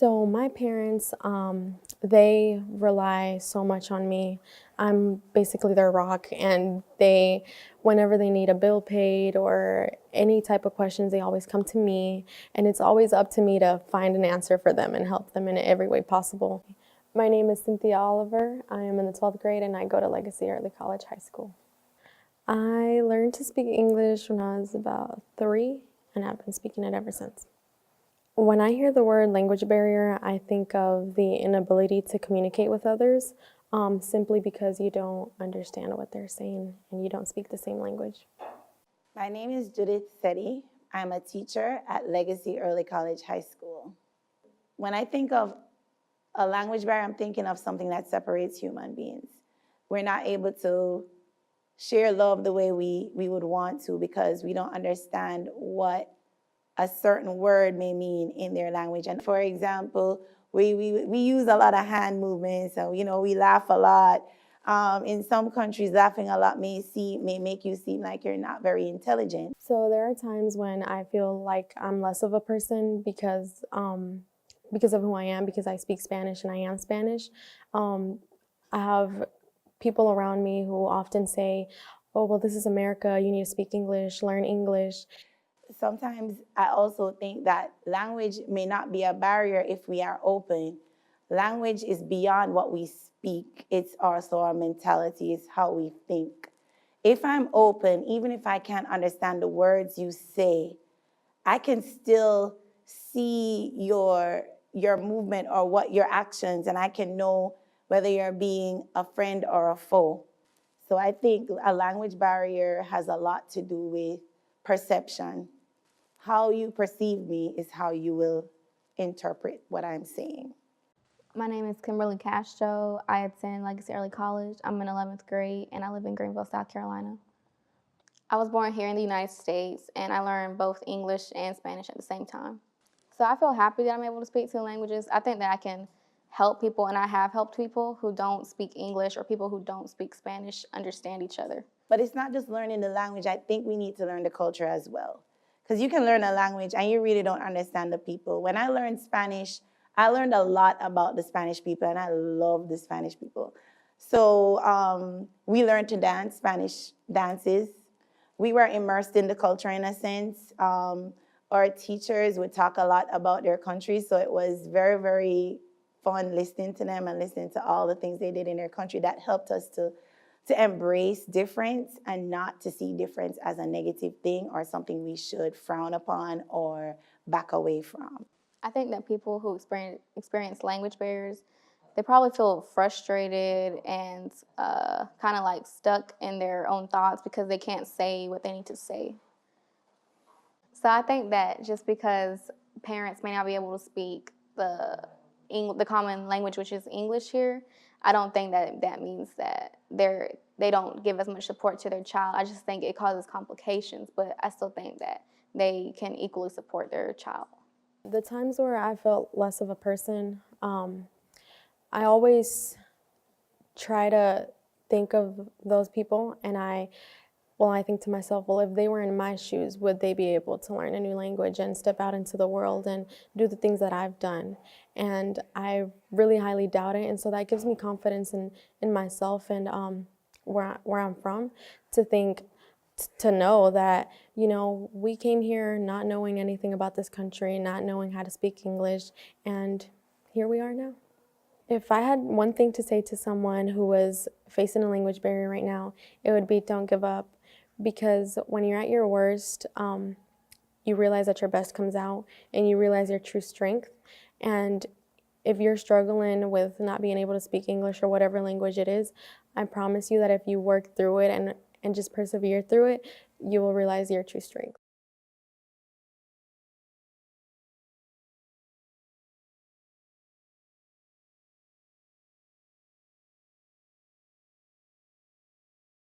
So my parents, they rely so much on me. I'm basically their rock, and whenever they need a bill paid or any type of questions, they always come to me, and it's always up to me to find an answer for them and help them in every way possible. My name is Cynthia Oliver. I am in the 12th grade, and I go to Legacy Early College High School. I learned to speak English when I was about 3, and I've been speaking it ever since. When I hear the word language barrier, I think of the inability to communicate with others simply because you don't understand what they're saying and you don't speak the same language. My name is Judith Setti. I'm a teacher at Legacy Early College High School. When I think of a language barrier, I'm thinking of something that separates human beings. We're not able to share love the way we would want to because we don't understand what a certain word may mean in their language. And for example, we use a lot of hand movements, so we laugh a lot. In some countries, laughing a lot may make you seem like you're not very intelligent. So there are times when I feel like I'm less of a person because of who I am, because I speak Spanish and I am Spanish. I have people around me who often say, "Oh, well, this is America, you need to speak English, learn English." Sometimes I also think that language may not be a barrier if we are open. Language is beyond what we speak. It's also our mentality, it's how we think. If I'm open, even if I can't understand the words you say, I can still see your movement or what your actions, and I can know whether you're being a friend or a foe. So I think a language barrier has a lot to do with perception. How you perceive me is how you will interpret what I'm saying. My name is Kimberly Castro. I attend Legacy Early College. I'm in 11th grade, and I live in Greenville, South Carolina. I was born here in the United States, and I learned both English and Spanish at the same time. So I feel happy that I'm able to speak two languages. I think that I can help people, and I have helped people who don't speak English or people who don't speak Spanish understand each other. But it's not just learning the language. I think we need to learn the culture as well. Because you can learn a language and you really don't understand the people. When I learned Spanish, I learned a lot about the Spanish people, and I love the Spanish people. So we learned to dance Spanish dances. We were immersed in the culture in a sense. Our teachers would talk a lot about their country, so it was very, very fun listening to them and listening to all the things they did in their country. That helped us to embrace difference and not to see difference as a negative thing or something we should frown upon or back away from. I think that people who experience language barriers, they probably feel frustrated and kind of like stuck in their own thoughts because they can't say what they need to say. So I think that just because parents may not be able to speak the common language, which is English here, I don't think that means that they don't give as much support to their child. I just think it causes complications, but I still think that they can equally support their child. The times where I felt less of a person, I always try to think of those people, and I think to myself, well, if they were in my shoes, would they be able to learn a new language and step out into the world and do the things that I've done? And I really highly doubt it, and so that gives me confidence in myself and where I'm from, to know that, we came here not knowing anything about this country, not knowing how to speak English, and here we are now. If I had one thing to say to someone who was facing a language barrier right now, it would be don't give up. Because when you're at your worst, you realize that your best comes out and you realize your true strength. And if you're struggling with not being able to speak English or whatever language it is, I promise you that if you work through it and just persevere through it, you will realize your true strength.